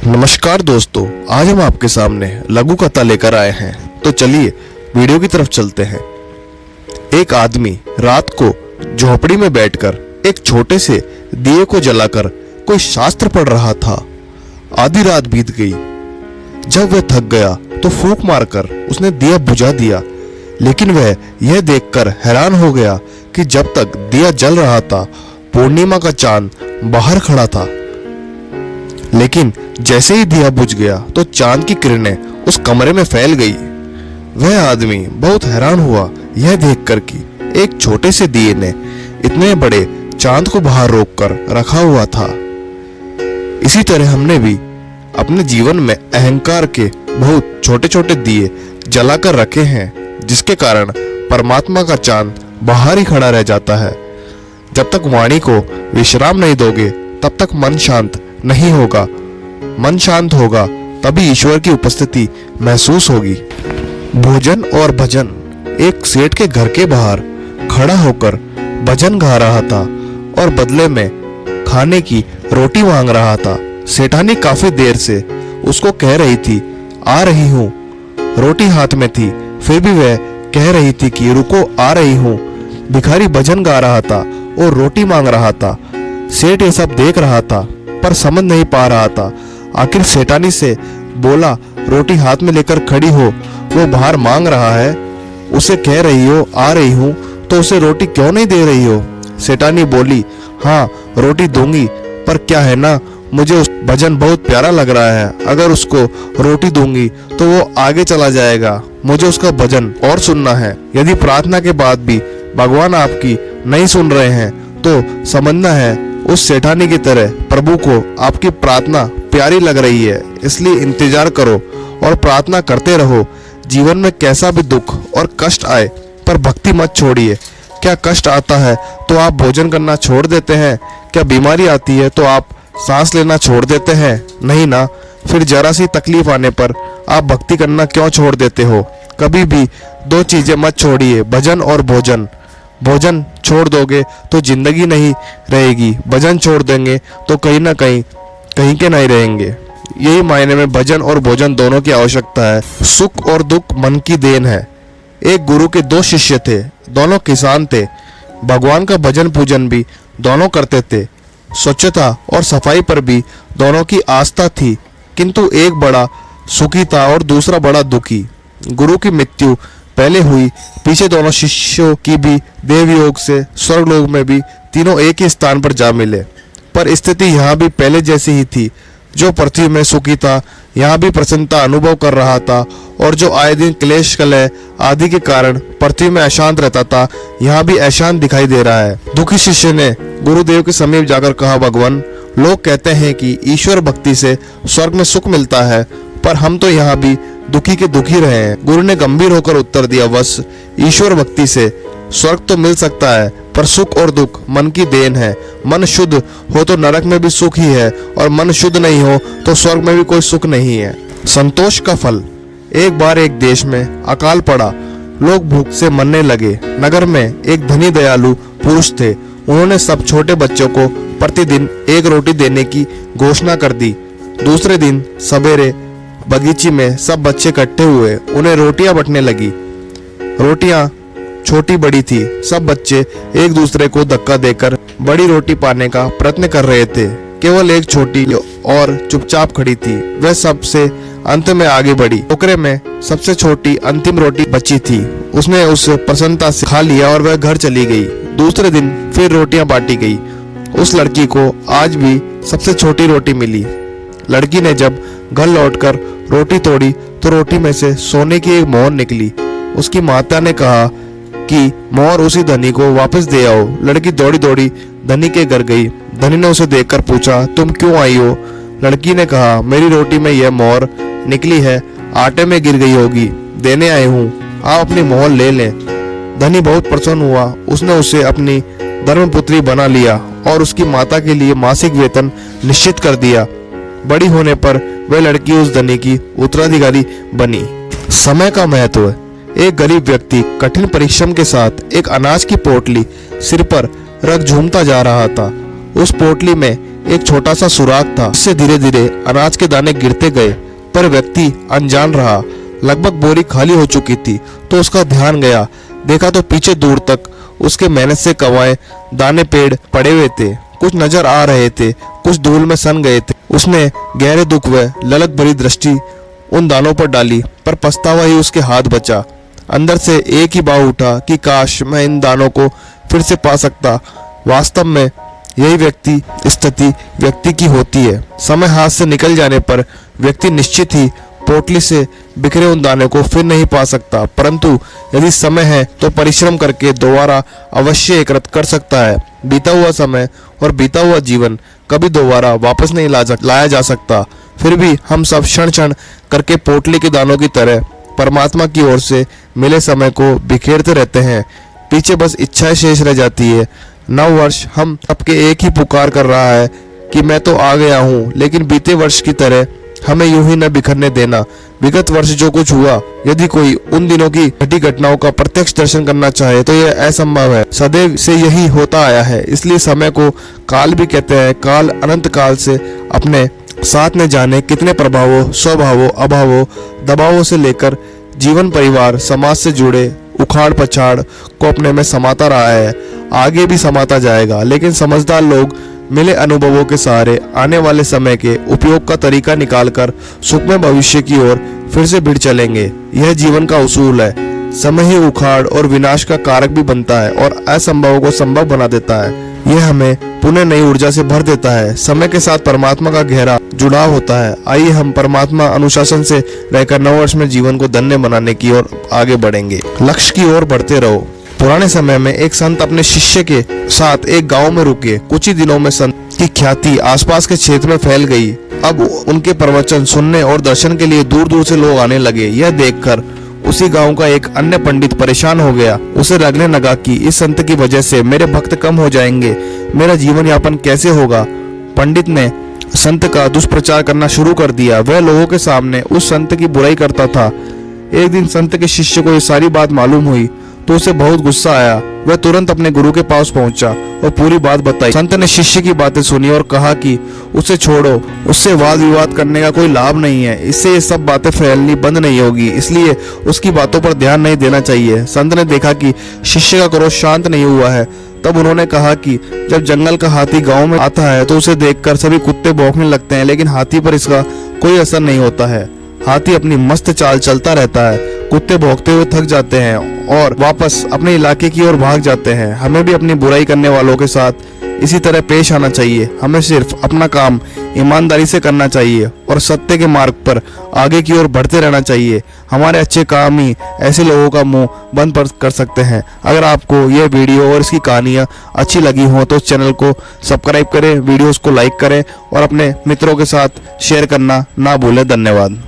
नमस्कार दोस्तों, आज हम आपके सामने लघु कथा लेकर आए हैं। तो चलिए वीडियो की तरफ चलते हैं। एक आदमी रात को झोपड़ी में बैठकर एक छोटे से दिए को जलाकर कोई शास्त्र पढ़ रहा था। आधी रात बीत गई। जब वह थक गया तो फूंक मारकर उसने दिया बुझा दिया, लेकिन वह यह देखकर हैरान हो गया कि जब तक दिया जल रहा था पूर्णिमा का चांद बाहर खड़ा था। लेकिन जैसे ही दिया बुझ गया तो चांद की किरणें उस कमरे में फैल गई। वह आदमी बहुत हैरान हुआ यह देखकर कि एक छोटे से दिए ने इतने बड़े चांद को बाहर रोककर रखा हुआ था। इसी तरह हमने भी अपने जीवन में अहंकार के बहुत छोटे छोटे दिए जलाकर रखे हैं, जिसके कारण परमात्मा का चांद बाहर ही खड़ा रह जाता है। जब तक वाणी को विश्राम नहीं दोगे तब तक मन शांत नहीं होगा। मन शांत होगा तभी ईश्वर की उपस्थिति महसूस होगी। भोजन और भजन। एक सेठ के घर के बाहर खड़ा होकर भजन गा रहा था और बदले में खाने की रोटी मांग रहा था। सेठानी काफी देर से उसको कह रही थी, आ रही हूँ। रोटी हाथ में थी, फिर भी वह कह रही थी कि रुको, आ रही हूँ। भिखारी भजन गा रहा था और रोटी मांग रहा था। सेठ ये सब देख रहा था पर समझ नहीं पा रहा था। आखिर सेठानी से बोला, रोटी हाथ में लेकर खड़ी हो, वो बाहर मांग रहा है, उसे कह रही हो आ रही हूँ, तो उसे रोटी क्यों नहीं दे रही हो? सेठानी बोली, हाँ रोटी दूंगी, पर क्या है ना, मुझे उस भजन बहुत प्यारा लग रहा है। अगर उसको रोटी दूंगी तो वो आगे चला जाएगा, मुझे उसका भजन और सुनना है। यदि प्रार्थना के बाद भी भगवान आपकी नहीं सुन रहे हैं तो समझना है उस सेठानी की तरह प्रभु को आपकी प्रार्थना प्यारी लग रही है, इसलिए इंतजार करो और प्रार्थना करते रहो। जीवन में कैसा भी दुख और कष्ट आए पर भक्ति मत छोड़िए। क्या कष्ट आता है तो आप भोजन करना छोड़ देते हैं? क्या बीमारी आती है तो आप सांस लेना छोड़ देते हैं? नहीं ना। फिर जरा सी तकलीफ आने पर आप भक्ति करना क्यों छोड़ देते हो? कभी भी दो चीजें मत छोड़िए, भजन और भोजन। भोजन छोड़ दोगे तो जिंदगी नहीं रहेगी, भजन छोड़ देंगे तो कहीं ना कहीं के नहीं रहेंगे। यही मायने में भजन और भोजन दोनों की आवश्यकता है। सुख और दुख मन की देन है। एक गुरु के दो शिष्य थे, दोनों किसान थे। भगवान का भजन पूजन भी दोनों करते थे। स्वच्छता और सफाई पर भी दोनों की आस्था थी, किंतु एक बड़ा सुखी था और दूसरा बड़ा दुखी। गुरु की मृत्यु पहले हुई, पीछे दोनों शिष्यों की भी देवयोग से स्वर्गलोक में भी तीनों एक ही स्थान पर जा मिले। पर स्थिति यहाँ भी पहले जैसी ही थी। जो पृथ्वी में सुखी था यहाँ भी प्रसन्नता अनुभव कर रहा था, और जो आए दिन क्लेश कलह आदि के कारण पृथ्वी में अशांत रहता था यहाँ भी अशांत दिखाई दे रहा है। दुखी शिष्य ने गुरुदेव के समीप जाकर कहा, भगवान, लोग कहते हैं कि ईश्वर भक्ति से स्वर्ग में सुख मिलता है, पर हम तो यहाँ भी दुखी के दुखी रहे हैं। गुरु ने गंभीर होकर उत्तर दिया, बस ईश्वर भक्ति से स्वर्ग तो मिल सकता है, पर सुख और दुख मन की देन है। मन शुद्ध हो तो नरक में भी सुख ही है, और मन शुद्ध नहीं हो तो स्वर्ग में भी कोई सुख नहीं है। संतोष का फल। एक बार एक देश में अकाल पड़ा, लोग भूख से मरने लगे। नगर में एक धनी दयालु पुरुष थे। उन्होंने सब छोटे बच्चों को प्रतिदिन एक रोटी देने की घोषणा कर दी। दूसरे दिन सवेरे बगीचे में सब बच्चे इकट्ठे हुए, उन्हें रोटियां बंटने लगी। रोटियां छोटी बड़ी थी। सब बच्चे एक दूसरे को धक्का देकर बड़ी रोटी पाने का प्रयत्न कर रहे थे। केवल एक छोटी और चुपचाप खड़ी थी, वह सबसे अंत में आगे बढ़ी। टोकरे में सबसे छोटी अंतिम रोटी बची थी। उसने उस प्रसन्नता से खा लिया और वह घर चली गई। दूसरे दिन फिर रोटियां बांटी गई। उस लड़की को आज भी सबसे छोटी रोटी मिली। लड़की ने जब घर लौटकर रोटी तोड़ी तो रोटी में से सोने की एक मोहर निकली। उसकी माता ने कहा कि मोहर उसी धनी को वापस दे आओ। लड़की दौड़ी दौड़ी धनी के घर गई। धनी ने उसे देखकर पूछा, तुम क्यों आई हो? लड़की ने कहा, मेरी रोटी में यह मोहर निकली है, आटे में गिर गई होगी, देने आई हूँ, आप अपनी मोहर ले लें। धनी बहुत प्रसन्न हुआ। उसने उसे अपनी धर्मपुत्री बना लिया और उसकी माता के लिए मासिक वेतन निश्चित कर दिया। बड़ी होने पर वह लड़की उस धनी की उत्तराधिकारी बनी। समय का महत्व। एक गरीब व्यक्ति कठिन परिश्रम के साथ एक अनाज की पोटली सिर पर रख झूमता जा रहा था। उस पोटली में एक छोटा सा सुराख था, इससे धीरे धीरे अनाज के दाने गिरते गए। पर व्यक्ति अनजान रहा। लगभग बोरी खाली हो चुकी थी तो उसका ध्यान गया। देखा तो पीछे दूर तक उसके मेहनत से कमाए दाने पेड़ पड़े हुए थे। कुछ नजर आ रहे थे, कुछ धूल में सन गए थे। उसने गहरे दुख व ललक भरी दृष्टि उन दानों पर डाली, पर पछतावा ही उसके हाथ बचा। अंदर से एक ही भाव उठा कि काश मैं इन दानों को फिर से पा सकता। वास्तव में यही स्थिति व्यक्ति की होती है। समय हाथ से निकल जाने पर व्यक्ति निश्चित ही पोटली से बिखरे उन दानों को फिर नहीं पा सकता, परंतु यदि समय है तो परिश्रम करके दोबारा अवश्य एकत्र कर सकता है। बीता हुआ समय और बीता हुआ जीवन कभी दोबारा वापस नहीं लाया जा सकता। फिर भी हम सब क्षण क्षण करके पोटली के दानों की तरह परमात्मा की ओर से मिले समय को बिखेरते रहते हैं। पीछे बस इच्छाएं शेष रह जाती है। नव वर्ष हम सबके एक ही पुकार कर रहा है कि मैं तो आ गया हूँ, लेकिन बीते वर्ष की तरह हमें यूं ही न बिखरने देना। विगत वर्ष जो कुछ हुआ, यदि कोई उन दिनों की घटी घटनाओं का प्रत्यक्ष दर्शन करना चाहे तो यह असंभव है। सदैव से यही होता आया है। इसलिए समय को काल भी कहते हैं। काल अनंत काल से अपने साथ न जाने कितने प्रभावों, स्वभावों, अभावों, दबावों से लेकर जीवन, परिवार, समाज से जुड़े उखाड़ पछाड़ को अपने में समाता रहा है, आगे भी समाता जाएगा। लेकिन समझदार लोग मिले अनुभवों के सहारे आने वाले समय के उपयोग का तरीका निकालकर सुखमय भविष्य की ओर फिर से भिड़ चलेंगे। यह जीवन का उसूल है। समय ही उखाड़ और विनाश का कारक भी बनता है और असंभव को संभव बना देता है। यह हमें पुनः नई ऊर्जा से भर देता है। समय के साथ परमात्मा का गहरा जुड़ाव होता है। आइए हम परमात्मा अनुशासन से रहकर नव वर्ष में जीवन को धन्य बनाने की ओर आगे बढ़ेंगे। लक्ष्य की ओर बढ़ते रहो। पुराने समय में एक संत अपने शिष्य के साथ एक गांव में रुके। कुछ ही दिनों में संत की ख्याति आसपास के क्षेत्र में फैल गई। अब उनके प्रवचन सुनने और दर्शन के लिए दूर दूर से लोग आने लगे। यह देखकर उसी गांव का एक अन्य पंडित परेशान हो गया। उसे लगने लगा कि इस संत की वजह से मेरे भक्त कम हो जाएंगे, मेरा जीवन यापन कैसे होगा। पंडित ने संत का दुष्प्रचार करना शुरू कर दिया। वह लोगों के सामने उस संत की बुराई करता था। एक दिन संत के शिष्य को ये सारी बात मालूम हुई तो उसे बहुत गुस्सा आया। वह तुरंत अपने गुरु के पास पहुंचा और पूरी बात बताई। संत ने शिष्य की बातें सुनी और कहा कि उसे छोड़ो, उससे वाद विवाद करने का कोई लाभ नहीं है। इससे ये सब बातें फैलनी बंद नहीं होगी, इसलिए उसकी बातों पर ध्यान नहीं देना चाहिए। संत ने देखा कि शिष्य का क्रोध शांत नहीं हुआ है। तब उन्होंने कहा कि जब जंगल का हाथी गांव में आता है तो उसे देखकर सभी कुत्ते भौंकने लगते हैं, लेकिन हाथी पर इसका कोई असर नहीं होता है। हाथी अपनी मस्त चाल चलता रहता है। कुत्ते भौंकते हुए थक जाते हैं और वापस अपने इलाके की ओर भाग जाते हैं। हमें भी अपनी बुराई करने वालों के साथ इसी तरह पेश आना चाहिए। हमें सिर्फ अपना काम ईमानदारी से करना चाहिए और सत्य के मार्ग पर आगे की ओर बढ़ते रहना चाहिए। हमारे अच्छे काम ही ऐसे लोगों का मुंह बंद कर सकते हैं। अगर आपको यह वीडियो और इसकी कहानियाँ अच्छी लगी हो तो चैनल को सब्सक्राइब करें, वीडियोस को लाइक करें और अपने मित्रों के साथ शेयर करना ना भूलें। धन्यवाद।